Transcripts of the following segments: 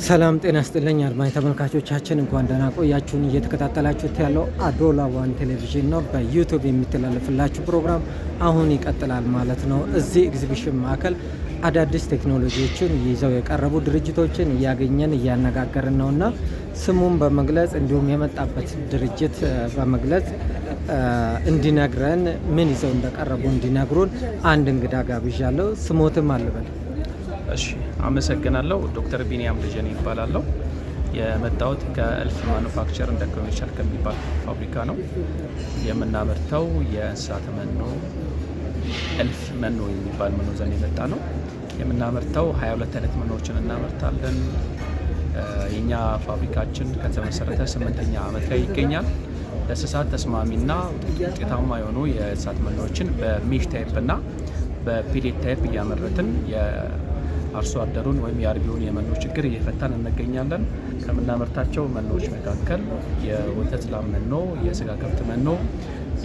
ሰላም ጤና ይስጥልኝ አድማጭ ተመልካቾቻችን፣ እንኳን ደህና ቆያችሁን። እየተከታተላችሁት ያለው አዶላ ዋን ቴሌቪዥን ነው። በዩቲዩብ የሚተላለፍላችሁ ፕሮግራም አሁን ይቀጥላል ማለት ነው። እዚህ ኤግዚቢሽን ማዕከል አዳዲስ ቴክኖሎጂዎችን ይዘው የቀረቡ ድርጅቶችን እያገኘን እያነጋገርን ነውና ስሙን በመግለጽ እንዲሁም የመጣበት ድርጅት በመግለጽ እንዲነግረን ምን ይዘው እንደቀረቡ እንዲነግሩን አንድ እንግዳ ጋብዣለሁ። ስሞትም አልበል። እሺ አመሰግናለሁ። ዶክተር ቢኒያም ልጀኔ ይባላለሁ። የመጣሁት ከእልፍ ማኑፋክቸር እንደ ኮሜርሻል ከሚባል ፋብሪካ ነው። የምናመርተው የእንስሳት መኖ እልፍ መኖ የሚባል መኖ ዘንድ የመጣ ነው። የምናመርተው 22 አይነት መኖዎችን እናመርታለን። የኛ ፋብሪካችን ከተመሰረተ 8ኛ ዓመት ላይ ይገኛል። ለእንስሳት ተስማሚና ውጤታማ የሆኑ የእንስሳት መኖዎችን በሜሽ ታይፕ እና በፒሌት ታይፕ እያመረትን አርሶ አደሩን ወይም የአርቢውን የመኖ ችግር እየፈታን እንገኛለን። ከምናመርታቸው መኖዎች መካከል የወተት ላም መኖ፣ የስጋ ከብት መኖ፣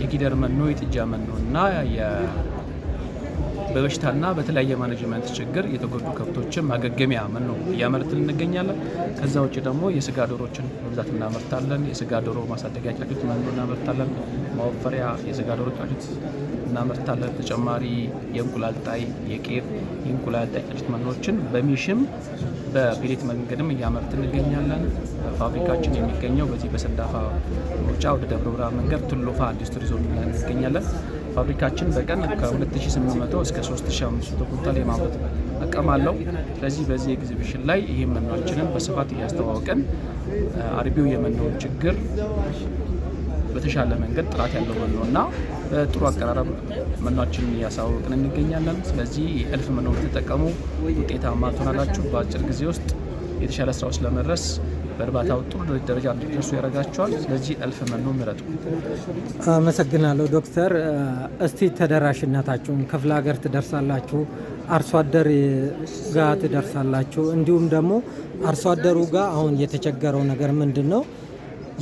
የጊደር መኖ፣ የጥጃ መኖ እና በበሽታና በተለያየ ማኔጅመንት ችግር የተጎዱ ከብቶችን ማገገሚያ መኖ እያመረትን እንገኛለን። ከዛ ውጭ ደግሞ የስጋ ዶሮችን በብዛት እናመርታለን። የስጋ ዶሮ ማሳደጊያ ጫጩት መኖ እናመርታለን። ማወፈሪያ የስጋ ዶሮ ጫጩት እናመርታለን። ተጨማሪ የእንቁላል ጣይ፣ የቄብ የእንቁላል ጣይ ጫጩት መኖዎችን በሚሽም በፒሌት መንገድም እያመረትን እንገኛለን። ፋብሪካችን የሚገኘው በዚህ በሰንዳፋ መውጫ ወደ ደብረ ብርሃን መንገድ ቱሎፋ ኢንዱስትሪ ዞን ላይ እንገኛለን። ፋብሪካችን በቀን ከ2800 እስከ 3500 ኩንታል የማምረት አቅም አለው። ስለዚህ በዚህ ኤግዚቢሽን ላይ ይህ መኖችንን በስፋት እያስተዋወቀን አርቢው የመኖውን ችግር በተሻለ መንገድ ጥራት ያለው መኖ እና በጥሩ አቀራረብ መኖችንን እያሳወቅን እንገኛለን። ስለዚህ እልፍ መኖ ተጠቀሙ፣ ውጤታማ ትሆናላችሁ። በአጭር ጊዜ ውስጥ የተሻለ ስራ ውስጥ ለመድረስ በእርባታው ጥሩ ደረጃ እንዲደርሱ ያደርጋቸዋል። ስለዚህ እልፍ መኖ ምረጡ። አመሰግናለሁ ዶክተር። እስቲ ተደራሽነታችሁን ክፍለ ሀገር ትደርሳላችሁ፣ አርሶ አደር ጋር ትደርሳላችሁ። እንዲሁም ደግሞ አርሶ አደሩ ጋር አሁን የተቸገረው ነገር ምንድን ነው?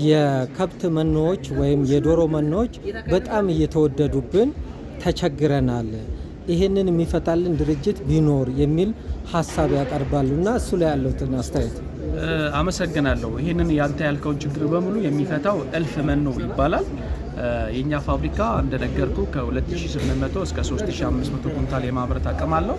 የከብት መኖዎች ወይም የዶሮ መኖዎች በጣም እየተወደዱብን ተቸግረናል፣ ይህንን የሚፈታልን ድርጅት ቢኖር የሚል ሀሳብ ያቀርባሉና እሱ ላይ ያለውትን አስተያየት። አመሰግናለሁ። ይህንን ያንተ ያልከውን ችግር በሙሉ የሚፈታው እልፍ መኖ ይባላል። የኛ ፋብሪካ እንደነገርኩ ከ2800 እስከ 3500 ኩንታል የማምረት አቅም አለው።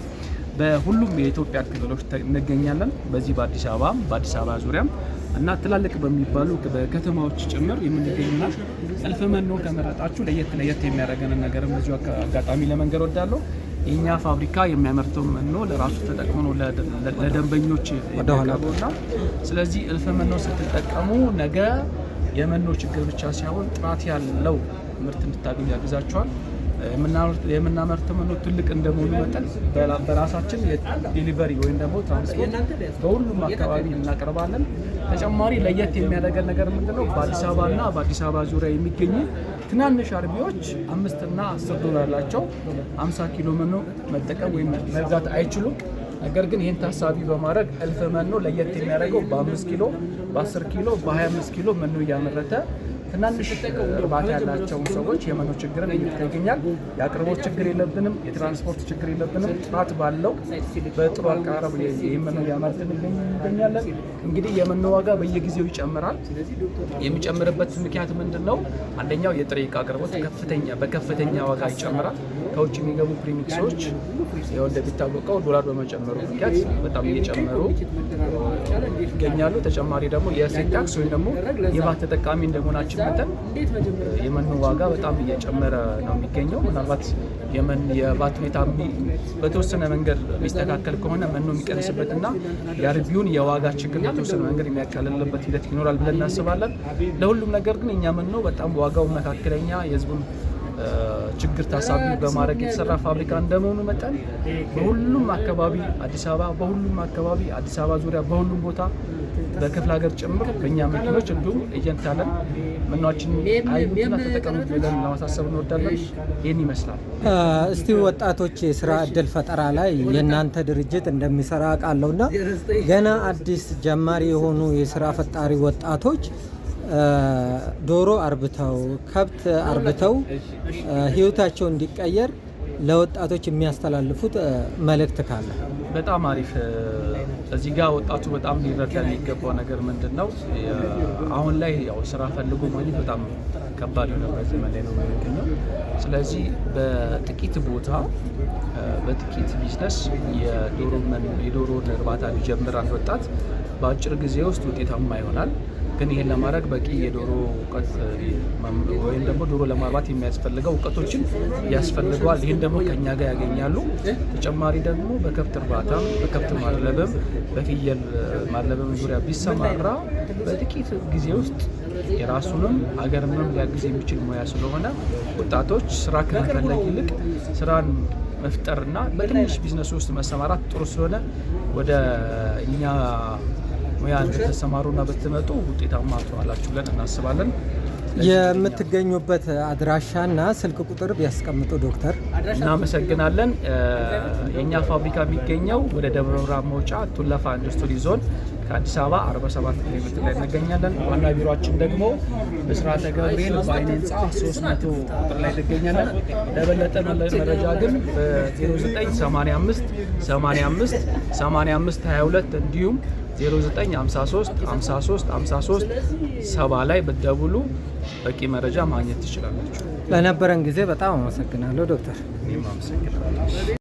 በሁሉም የኢትዮጵያ ክልሎች እንገኛለን። በዚህ በአዲስ አበባ ዙሪያም እና ትላልቅ በሚባሉ በከተማዎች ጭምር የምንገኝና እልፍ መኖ ከመረጣችሁ ለየት የሚያደርገንን ነገርም በዚሁ አጋጣሚ ለመንገር ወዳለሁ። የኛ ፋብሪካ የሚያመርተው መኖ ለራሱ ተጠቅሞ ነው ለደንበኞች የሚያቀርበውና ስለዚህ እልፍ መኖ ስትጠቀሙ ነገ የመኖ ችግር ብቻ ሳይሆን ጥራት ያለው ምርት እንድታገኙ ያግዛቸዋል። የምናመርተው መኖ ትልቅ እንደመሆኑ መጠን በራሳችን የዲሊቨሪ ወይም ደግሞ ትራንስፖርት በሁሉም አካባቢ እናቀርባለን። ተጨማሪ ለየት የሚያደርገን ነገር ምንድነው? በአዲስ አበባና በአዲስ አበባ ዙሪያ የሚገኙ ትናንሽ አርቢዎች 5 እና 10 ዶላር ያላቸው 50 ኪሎ መኖ መጠቀም ወይም መግዛት አይችሉም። ነገር ግን ይህን ታሳቢ በማድረግ እልፍ መኖ ለየት የሚያደርገው በ5 ኪሎ፣ በ10 ኪሎ፣ በ25 ኪሎ መኖ እያመረተ ትናንሽ እርባታ ያላቸውን ሰዎች የመኖ ችግርን ይገኛል። የአቅርቦት ችግር የለብንም፣ የትራንስፖርት ችግር የለብንም። ጥራት ባለው በጥሩ አቀራረብ የመኖ ያመርትን እንገኛለን። እንግዲህ የመኖ ዋጋ በየጊዜው ይጨምራል። የሚጨምርበት ምክንያት ምንድን ነው? አንደኛው የጥሬ ዕቃ አቅርቦት በከፍተኛ ዋጋ ይጨምራል። ከውጭ የሚገቡ ፕሪሚክሶች እንደሚታወቀው ዶላር በመጨመሩ ምክንያት በጣም እየጨመሩ ይገኛሉ። ተጨማሪ ደግሞ የእሴት ታክስ ወይም ደግሞ የቫት ተጠቃሚ እንደመሆናችን መጠን የመኖ ዋጋ በጣም እየጨመረ ነው የሚገኘው። ምናልባት የቫት ሁኔታ በተወሰነ መንገድ የሚስተካከል ከሆነ መኖ የሚቀንስበትና የአርቢውን የዋጋ ችግር በተወሰነ መንገድ የሚያቃልልበት ሂደት ይኖራል ብለን እናስባለን። ለሁሉም ነገር ግን እኛ መኖ በጣም ዋጋው መካከለኛ የህዝቡን ችግር ታሳቢ በማድረግ የተሰራ ፋብሪካ እንደመሆኑ መጠን በሁሉም አካባቢ አዲስ አበባ ዙሪያ በሁሉም ቦታ በክፍለ ሀገር ጭምር በእኛ መኪኖች እንዲሁም ኤጀንት ያለን መኖችን አይነትና ተጠቀሙት ብለን ለማሳሰብ እንወዳለን። ይህን ይመስላል። እስቲ ወጣቶች የስራ እድል ፈጠራ ላይ የእናንተ ድርጅት እንደሚሰራ ቃለውና ገና አዲስ ጀማሪ የሆኑ የስራ ፈጣሪ ወጣቶች ዶሮ አርብተው ከብት አርብተው ህይወታቸው እንዲቀየር ለወጣቶች የሚያስተላልፉት መልእክት ካለ? በጣም አሪፍ። እዚህ ጋር ወጣቱ በጣም ሊረዳ የሚገባው ነገር ምንድን ነው? አሁን ላይ ያው ስራ ፈልጎ ማግኘት በጣም ከባድ የሆነበት ዘመን ላይ ነው የሚገኘው። ስለዚህ በጥቂት ቦታ በጥቂት ቢዝነስ የዶሮን እርባታ ቢጀምር አንድ ወጣት በአጭር ጊዜ ውስጥ ውጤታማ ይሆናል። ግን ይሄን ለማድረግ በቂ የዶሮ እውቀት ወይም ደግሞ ዶሮ ለማርባት የሚያስፈልገው እውቀቶችን ያስፈልገዋል። ይህን ደግሞ ከኛ ጋር ያገኛሉ። ተጨማሪ ደግሞ በከብት እርባታ፣ በከብት ማድለብም፣ በፍየል ማድለብም ዙሪያ ቢሰማራ በጥቂት ጊዜ ውስጥ የራሱንም ሀገርንም ሊያግዝ የሚችል ሙያ ስለሆነ ወጣቶች ስራ ከመፈለግ ይልቅ ስራን መፍጠርና በትንሽ ቢዝነስ ውስጥ መሰማራት ጥሩ ስለሆነ ወደ እኛ ሙያ እንድትሰማሩና ብትመጡ ውጤታማ ትሆናላችሁ ብለን እናስባለን። የምትገኙበት አድራሻና ስልክ ቁጥር ቢያስቀምጡ ዶክተር። እናመሰግናለን። የእኛ ፋብሪካ የሚገኘው ወደ ደብረ ብርሃን መውጫ ቱለፋ ኢንዱስትሪ ዞን ከአዲስ አበባ 47 ኪሎ ሜትር ላይ እንገኛለን። ዋና ቢሮችን ደግሞ ብስራተ ገብርኤል በአይን ህንፃ 300 ቁጥር ላይ እንገኛለን። ለበለጠ መረጃ ግን በ0985 85 85 22 እንዲሁም 0953 53 53 70 ላይ ብትደውሉ በቂ መረጃ ማግኘት ትችላላችሁ። ለነበረን ጊዜ በጣም አመሰግናለሁ ዶክተር። እኔም አመሰግናለሁ።